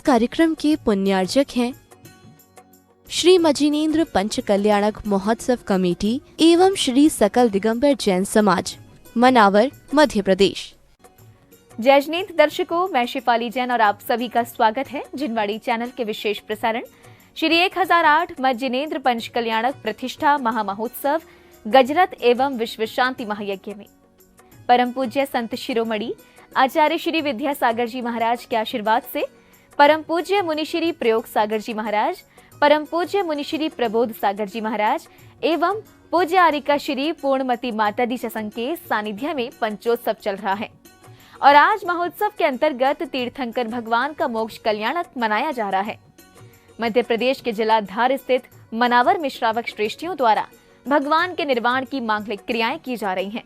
कार्यक्रम के पुण्यार्जक हैं श्री मजिनेन्द्र पंच कल्याणक महोत्सव कमेटी एवं श्री सकल दिगंबर जैन समाज, मनावर, मध्य प्रदेश। जय जिनेन्द्र दर्शकों, मैं शिफाली जैन और आप सभी का स्वागत है जिनवाड़ी चैनल के विशेष प्रसारण श्री 1008 मजिनेन्द्र पंच कल्याणक प्रतिष्ठा महामहोत्सव गजरत एवं विश्व शांति महायज्ञ में परम पूज्य संत शिरोमणि आचार्य श्री विद्यासागर जी महाराज के आशीर्वाद से परम पूज्य मुनि श्री प्रयोग सागर जी महाराज, परम पूज्य मुनि श्री प्रबोध सागर जी महाराज एवं पूज्य आरिका श्री पूर्णमती माता दी सत्संग के सानिध्य में पंचोत्सव चल रहा है और आज महोत्सव के अंतर्गत तीर्थंकर भगवान का मोक्ष कल्याणक मनाया जा रहा है। मध्य प्रदेश के जलाधार स्थित मनावर में श्रावक श्रेष्ठियों द्वारा भगवान के निर्वाण की मांगलिक क्रियाएं की जा रही हैं।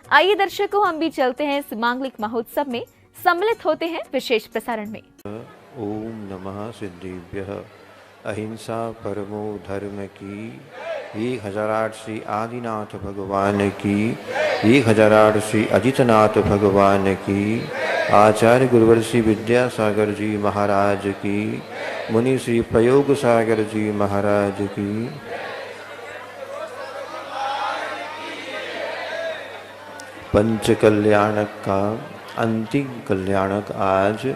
आइए दर्शकों, हम भी चलते हैं इस मांगलिक महोत्सव में, सम्मिलित होते हैं विशेष प्रसारण में। ओम नमः सिद्धिभ्यः अहिंसा परमो धर्म की 1008 श्री आदिनाथ भगवान की, 1008 श्री अजितनाथ भगवान की, आचार्य गुरुवर्षि विद्यासागर जी महाराज की, मुनि श्री प्रयोग सागर जी महाराज की। पंच कल्याणक का अंतिम कल्याणक आज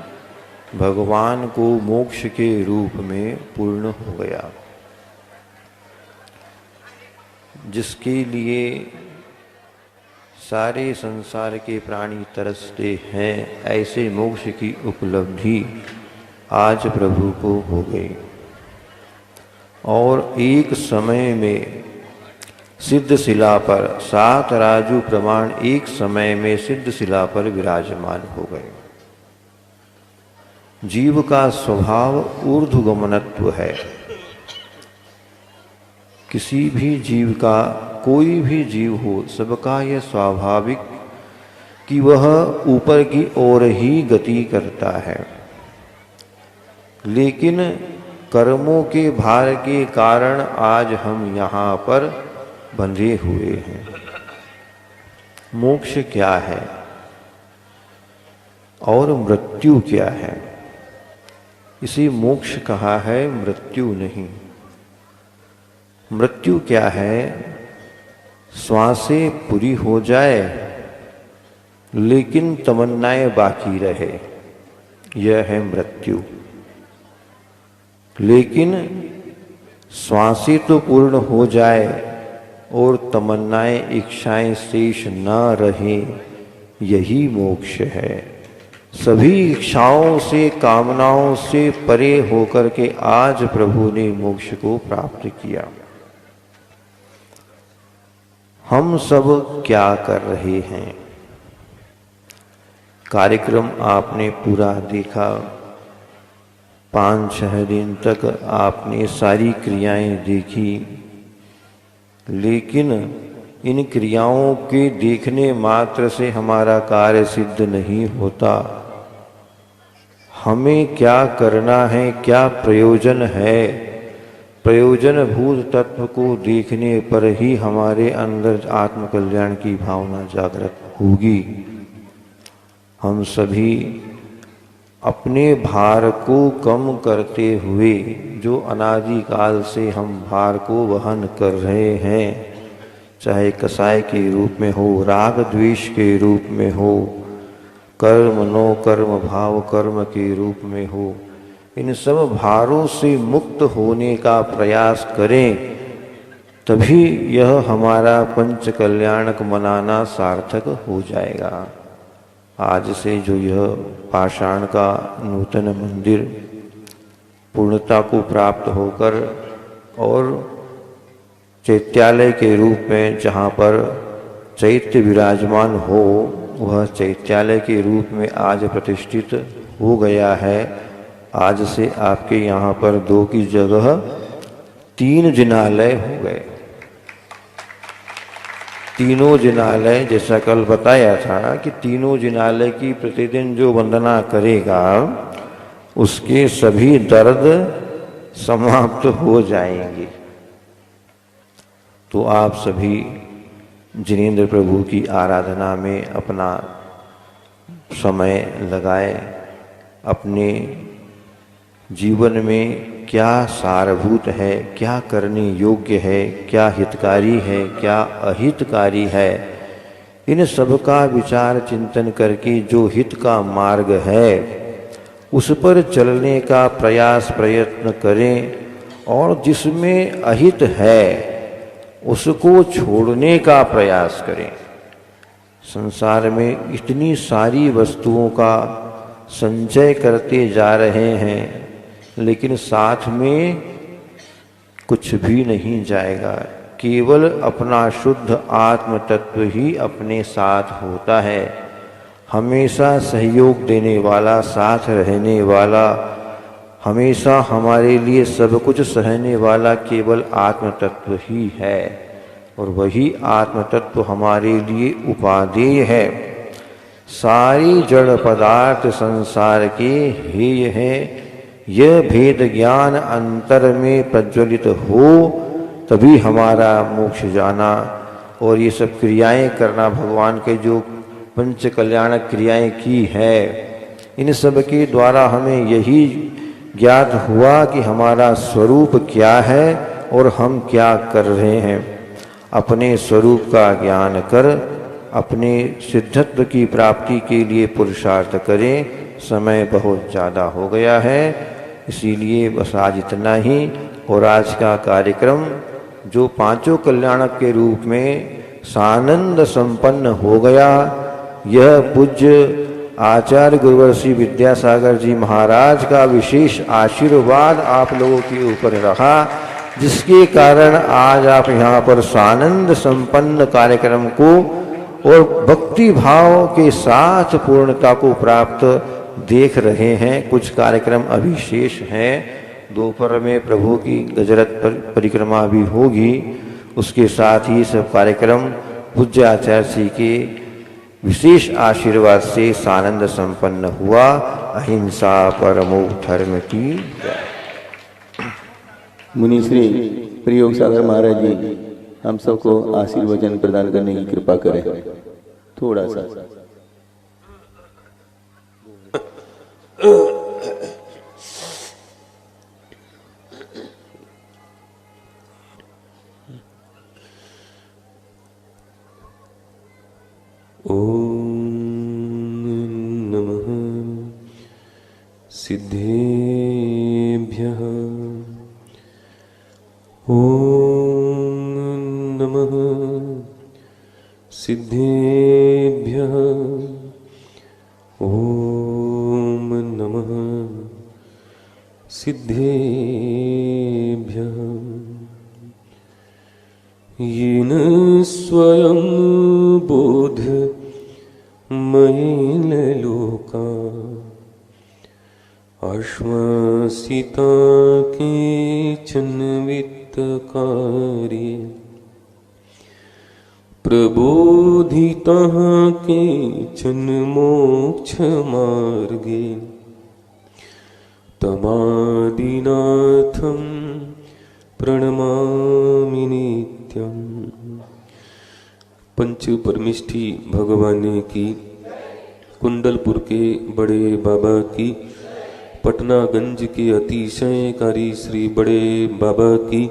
भगवान को मोक्ष के रूप में पूर्ण हो गया, जिसके लिए सारे संसार के प्राणी तरसते हैं, ऐसे मोक्ष की उपलब्धि आज प्रभु को हो गई। और एक समय में सिद्ध शिला पर 7 राजू प्रमाण एक समय में सिद्ध शिला पर विराजमान हो गए। जीव का स्वभाव ऊर्ध्वगमनत्व है। किसी भी जीव का, कोई भी जीव हो, सबका यह स्वाभाविक कि वह ऊपर की ओर ही गति करता है, लेकिन कर्मों के भार के कारण आज हम यहाँ पर बंधे हुए हैं। मोक्ष क्या है और मृत्यु क्या है? इसे मोक्ष कहा है, मृत्यु नहीं। मृत्यु क्या है? श्वासें पूरी हो जाए लेकिन तमन्नाएं बाकी रहे, यह है मृत्यु। लेकिन श्वासें तो पूर्ण हो जाए और तमन्नाएं, इच्छाएं शेष न रहे, यही मोक्ष है। सभी इच्छाओं से, कामनाओं से परे होकर के आज प्रभु ने मोक्ष को प्राप्त किया। हम सब क्या कर रहे हैं? कार्यक्रम आपने पूरा देखा, 5-6 दिन तक आपने सारी क्रियाएं देखी, लेकिन इन क्रियाओं के देखने मात्र से हमारा कार्य सिद्ध नहीं होता। हमें क्या करना है, क्या प्रयोजन है? प्रयोजन भूत तत्व को देखने पर ही हमारे अंदर आत्मकल्याण की भावना जागृत होगी। हम सभी अपने भार को कम करते हुए, जो अनादिकाल से हम भार को वहन कर रहे हैं, चाहे कसाय के रूप में हो, राग द्वेष के रूप में हो, कर्म नो कर्म भाव कर्म के रूप में हो, इन सब भारों से मुक्त होने का प्रयास करें, तभी यह हमारा पंच कल्याणक मनाना सार्थक हो जाएगा। आज से जो यह पाषाण का नूतन मंदिर पूर्णता को प्राप्त होकर और चैत्यालय के रूप में जहाँ पर चैत्य विराजमान हो, वह चैत्यालय के रूप में आज प्रतिष्ठित हो गया है। आज से आपके यहाँ पर 2 की जगह 3 जिनालय हो गए। तीनों जिनालय, जैसा कल बताया था कि तीनों जिनालय की प्रतिदिन जो वंदना करेगा उसके सभी दर्द समाप्त हो जाएंगे। तो आप सभी जिनेन्द्र प्रभु की आराधना में अपना समय लगाए, अपने जीवन में क्या सारभूत है, क्या करने योग्य है, क्या हितकारी है, क्या अहितकारी है, इन सब का विचार चिंतन करके जो हित का मार्ग है उस पर चलने का प्रयास प्रयत्न करें और जिसमें अहित है उसको छोड़ने का प्रयास करें। संसार में इतनी सारी वस्तुओं का संचय करते जा रहे हैं लेकिन साथ में कुछ भी नहीं जाएगा। केवल अपना शुद्ध आत्म तत्व ही अपने साथ होता है। हमेशा सहयोग देने वाला, साथ रहने वाला, हमेशा हमारे लिए सब कुछ सहने वाला केवल आत्म तत्व ही है और वही आत्म तत्व हमारे लिए उपादेय है। सारी जड़ पदार्थ संसार के हेय है। यह भेद ज्ञान अंतर में प्रज्वलित हो तभी हमारा मोक्ष जाना। और ये सब क्रियाएं करना, भगवान के जो पंच कल्याणक क्रियाएं की है, इन सब के द्वारा हमें यही ज्ञात हुआ कि हमारा स्वरूप क्या है और हम क्या कर रहे हैं। अपने स्वरूप का ज्ञान कर अपने सिद्धत्व की प्राप्ति के लिए पुरुषार्थ करें। समय बहुत ज़्यादा हो गया है, इसीलिए बस आज इतना ही। और आज का कार्यक्रम जो पांचों कल्याणक के रूप में सानंद संपन्न हो गया, यह पूज्य आचार्य गुरुवर श्री विद्यासागर जी महाराज का विशेष आशीर्वाद आप लोगों के ऊपर रहा, जिसके कारण आज आप यहाँ पर सानंद संपन्न कार्यक्रम को और भक्ति भाव के साथ पूर्णता को प्राप्त देख रहे हैं। कुछ कार्यक्रम अभी शेष हैं। दोपहर में प्रभु की गजरत परिक्रमा भी होगी। उसके साथ ही सब कार्यक्रम पूज्य आचार्य श्री के विशेष आशीर्वाद से सानंद संपन्न हुआ। अहिंसा परमो धर्म की जय। मुनि श्री प्रयोग सागर महाराज जी हम सबको आशीर्वचन प्रदान करने की कृपा करें। थोड़ा सा ओम नमः सिद्धेभ्यः। ओम नमः सिद्धेभ्यः। ओम नमः सिद्धेभ्यः। येन स्वयं बोध मयेन लोका आश्वासिता केचन वित्तकार्ये प्रबोधितः केचन मोक्षमार्गे तमादिनाथं प्रणमामि नित्यम्। पंच परमिष्ठी भगवान की, कुंडलपुर के बड़े बाबा की, पटनागंज के अतिशयकारी श्री बड़े बाबा की,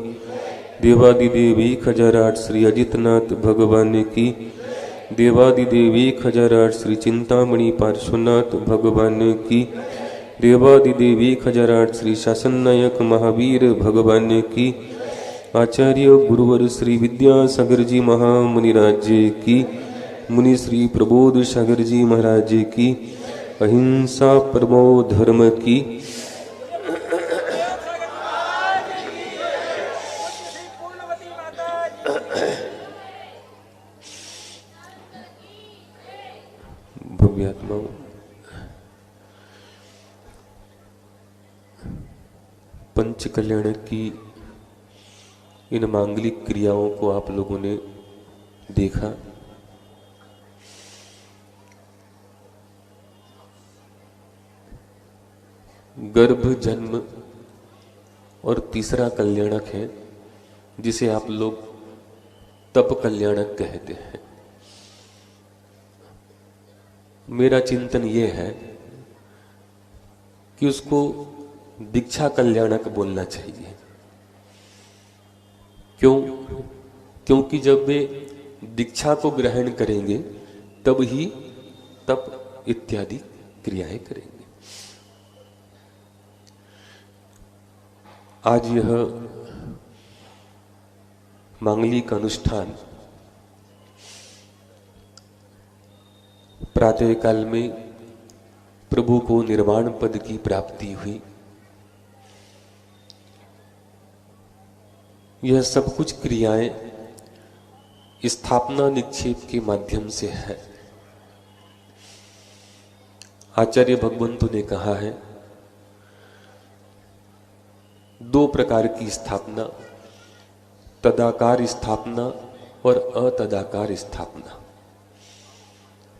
देवादिदेव 1008 श्री अजितनाथ भगवान की, देवादिदेव 1008 श्री चिंतामणि पार्श्वनाथ भगवान की, देवादिदेव 1008 श्री शासन नायक महावीर भगवान की, आचार्य गुरुवर श्री विद्यासागर जी महामुनिराज जी की, मुनि श्री प्रबोध सागर जी महाराज जी की, अहिंसा परमो धर्म की, भव्यात्माओं, पंच कल्याण की इन मांगलिक क्रियाओं को आप लोगों ने देखा। गर्भ, जन्म और तीसरा कल्याणक है जिसे आप लोग तप कल्याणक कहते हैं। मेरा चिंतन ये है कि उसको दीक्षा कल्याणक बोलना चाहिए। क्यों? क्योंकि जब वे दीक्षा को ग्रहण करेंगे तब ही तप इत्यादि क्रियाएं करेंगे। आज यह मांगलिक अनुष्ठान प्रातः काल में प्रभु को निर्वाण पद की प्राप्ति हुई। यह सब कुछ क्रियाएं स्थापना निक्षेप के माध्यम से है। आचार्य भगवंतु ने कहा है, दो प्रकार की स्थापना, तदाकार स्थापना और अतदाकार स्थापना।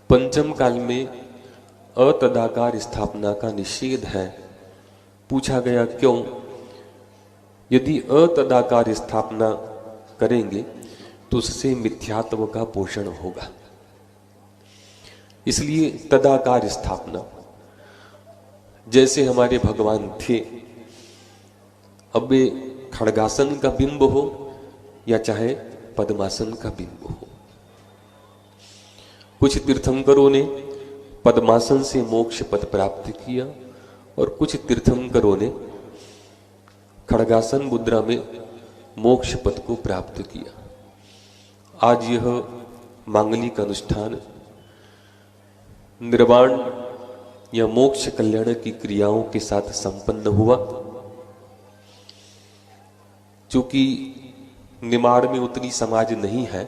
पंचम काल में अतदाकार स्थापना का निषेध है। पूछा गया क्यों? यदि अतदाकार स्थापना करेंगे तो उससे मिथ्यात्व का पोषण होगा। इसलिए तदाकार स्थापना, जैसे हमारे भगवान थे, अब वे खड्गासन का बिंब हो या चाहे पद्मासन का बिंब हो। कुछ तीर्थंकरों ने पद्मासन से मोक्ष पद प्राप्त किया और कुछ तीर्थंकरों ने खड्गासन मुद्रा में मोक्ष पद को प्राप्त किया। आज यह मांगलिक अनुष्ठान निर्वाण या मोक्ष कल्याण की क्रियाओं के साथ संपन्न हुआ। चूंकि निमाड़ में उतनी समाज नहीं है,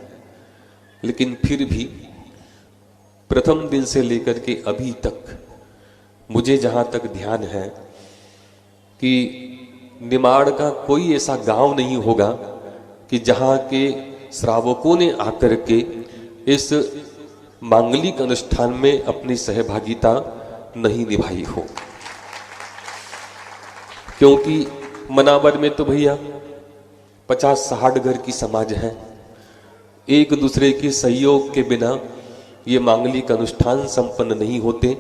लेकिन फिर भी प्रथम दिन से लेकर के अभी तक मुझे जहां तक ध्यान है कि निमाड़ का कोई ऐसा गांव नहीं होगा कि जहां के श्रावकों ने आकर के इस मांगलिक अनुष्ठान में अपनी सहभागिता नहीं निभाई हो। क्योंकि मनावर में तो भैया 50-60 घर की समाज है। एक दूसरे के सहयोग के बिना ये मांगलिक अनुष्ठान संपन्न नहीं होते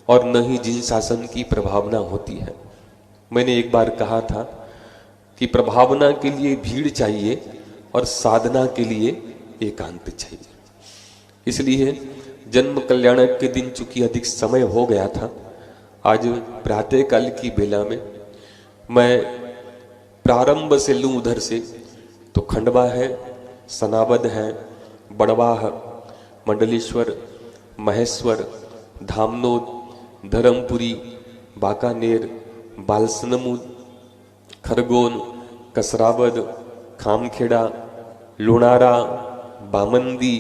और न ही जिन शासन की प्रभावना होती है। मैंने एक बार कहा था कि प्रभावना के लिए भीड़ चाहिए और साधना के लिए एकांत चाहिए। इसलिए जन्म कल्याण के दिन चूंकि अधिक समय हो गया था, आज प्रातः काल की बेला में मैं प्रारंभ से लूं उधर से तो खंडवा है, सनाबद है, बड़वाह, मंडलेश्वर, महेश्वर, धामनोद, धर्मपुरी, बाकानेर, बालसनमुद, खरगोन, कसरावद, खामखेड़ा, लुणारा, बामंदी,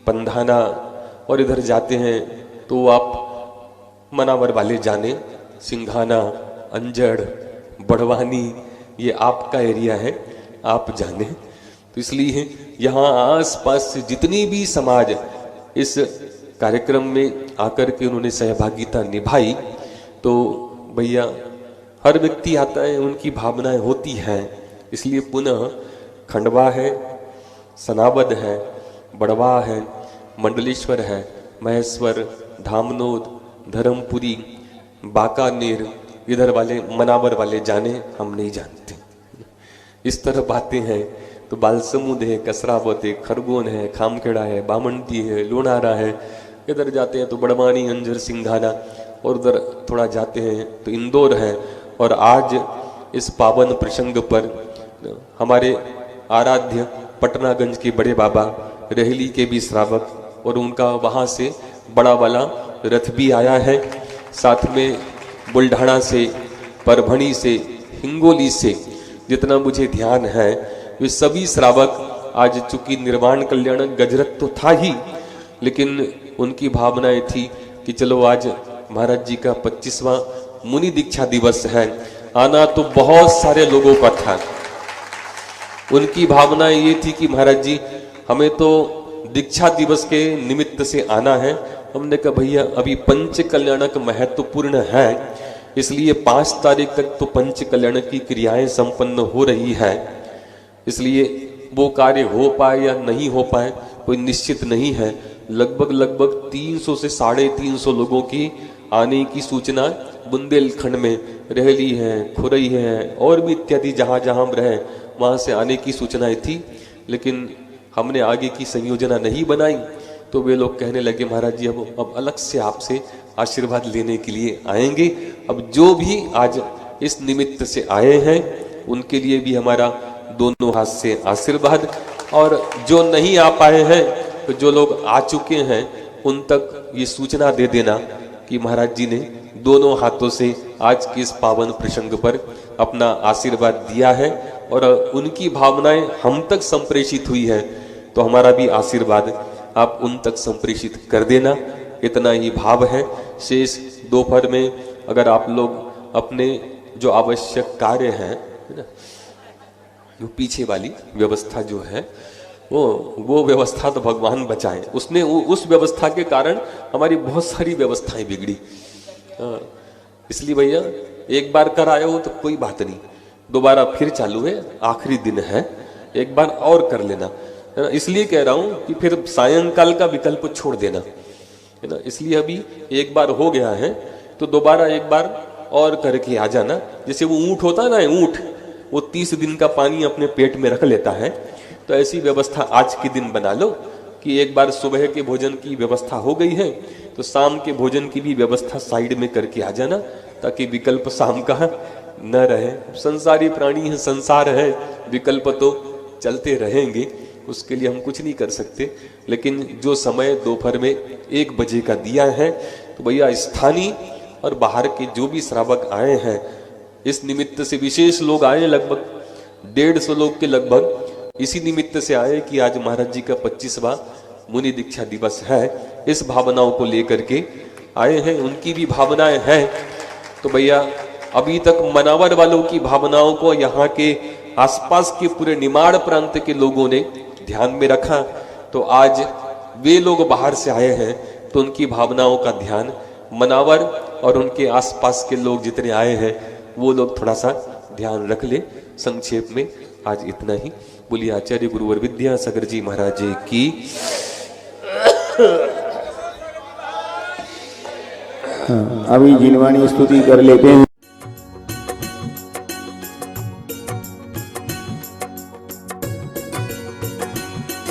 पंधाना और इधर जाते हैं तो आप मनावर वाले जाने, सिंघाना, अंजड़, बड़वानी, ये आपका एरिया है, आप जाने। तो इसलिए यहाँ आसपास से जितनी भी समाज इस कार्यक्रम में आकर के उन्होंने सहभागिता निभाई, तो भैया हर व्यक्ति आता है, उनकी भावनाएं होती हैं। इसलिए पुनः खंडवा है, सनाबद है, बड़वा है, मंडलेश्वर है, महेश्वर, धामनोद, धर्मपुरी, बाकानेर, इधर वाले मनावर वाले जाने, हम नहीं जानते। इस तरह बातें हैं तो बालसमुद है, कसरावत है, खरगोन है, खामखेड़ा है, बामंडी है, लोनारा है। इधर जाते हैं तो बड़वानी, अंजर, सिंघाना और उधर थोड़ा जाते हैं तो इंदौर है। और आज इस पावन प्रसंग पर हमारे आराध्य पटनागंज के बड़े बाबा, रेहली के भी श्रावक और उनका वहाँ से बड़ा वाला रथ भी आया है। साथ में बुल्ढाना से, परभणी से, हिंगोली से, जितना मुझे ध्यान है वे सभी श्रावक आज चूंकि निर्वाण कल्याण गजरत तो था ही, लेकिन उनकी भावनाएं थी कि चलो आज महाराज जी का 25वां मुनि दीक्षा दिवस है, आना तो बहुत सारे लोगों का था। उनकी भावना ये थी कि महाराज जी हमें तो दीक्षा दिवस के निमित्त से आना है। हमने कहा भैया अभी पंच कल्याणक महत्वपूर्ण है, इसलिए 5 तारीख तक तो पंच कल्याण की क्रियाएं संपन्न हो रही है। इसलिए वो कार्य हो पाए या नहीं हो पाए कोई निश्चित नहीं है। लगभग 300 से 350 लोगों की आने की सूचना बुंदेलखंड में रहली है, खुरई है और भी इत्यादि जहाँ जहाँ हम रहे वहाँ से आने की सूचनाएं थी, लेकिन हमने आगे की संयोजना नहीं बनाई। तो वे लोग कहने लगे महाराज जी अब अलग से आपसे आशीर्वाद लेने के लिए आएंगे। अब जो भी आज इस निमित्त से आए हैं उनके लिए भी हमारा दोनों हाथ से आशीर्वाद, और जो नहीं आ पाए हैं तो जो लोग आ चुके हैं उन तक ये सूचना दे देना कि महाराज जी ने दोनों हाथों से आज के इस पावन प्रसंग पर अपना आशीर्वाद दिया है और उनकी भावनाएं हम तक संप्रेषित हुई है, तो हमारा भी आशीर्वाद आप उन तक संप्रेषित कर देना, इतना ही भाव है। शेष दोपहर में अगर आप लोग अपने जो आवश्यक कार्य हैं ना, जो पीछे वाली व्यवस्था जो है वो व्यवस्था तो भगवान बचाए, उसने उस व्यवस्था के कारण हमारी बहुत सारी व्यवस्थाएं बिगड़ी। इसलिए भैया एक बार कर आए हो तो कोई बात नहीं, दोबारा फिर चालू है, आखिरी दिन है, एक बार और कर लेना, है ना। इसलिए कह रहा हूं कि फिर सायंकाल का विकल्प छोड़ देना, है ना। इसलिए अभी एक बार हो गया है तो दोबारा एक बार और करके आ जाना। जैसे वो ऊंट होता है ना, ऊंट वो 30 दिन का पानी अपने पेट में रख लेता है, तो ऐसी व्यवस्था आज के दिन बना लो कि एक बार सुबह के भोजन की व्यवस्था हो गई है तो शाम के भोजन की भी व्यवस्था साइड में करके आ जाना, ताकि विकल्प शाम का न रहे। संसारी प्राणी है, संसार है, विकल्प तो चलते रहेंगे, उसके लिए हम कुछ नहीं कर सकते। लेकिन जो समय दोपहर में 1 बजे का दिया है तो भैया स्थानीय और बाहर के जो भी श्रावक आए हैं, इस निमित्त से विशेष लोग आए, लगभग 150 लोग के लगभग इसी निमित्त से आए कि आज महाराज जी का 25वां मुनि दीक्षा दिवस है, इस भावनाओं को लेकर के आए हैं, उनकी भी भावनाएं हैं। तो भैया अभी तक मनावर वालों की भावनाओं को यहाँ के आसपास के पूरे निमाड़ प्रांत के लोगों ने ध्यान में रखा, तो आज वे लोग बाहर से आए हैं तो उनकी भावनाओं का ध्यान मनावर और उनके आसपास के लोग जितने आए हैं वो लोग थोड़ा सा ध्यान रख ले। संक्षेप में आज इतना ही। बोलिए आचार्य गुरुवर विद्यासागर जी महाराज जी की। अभी जिनवाणी स्तुति कर लेते हैं।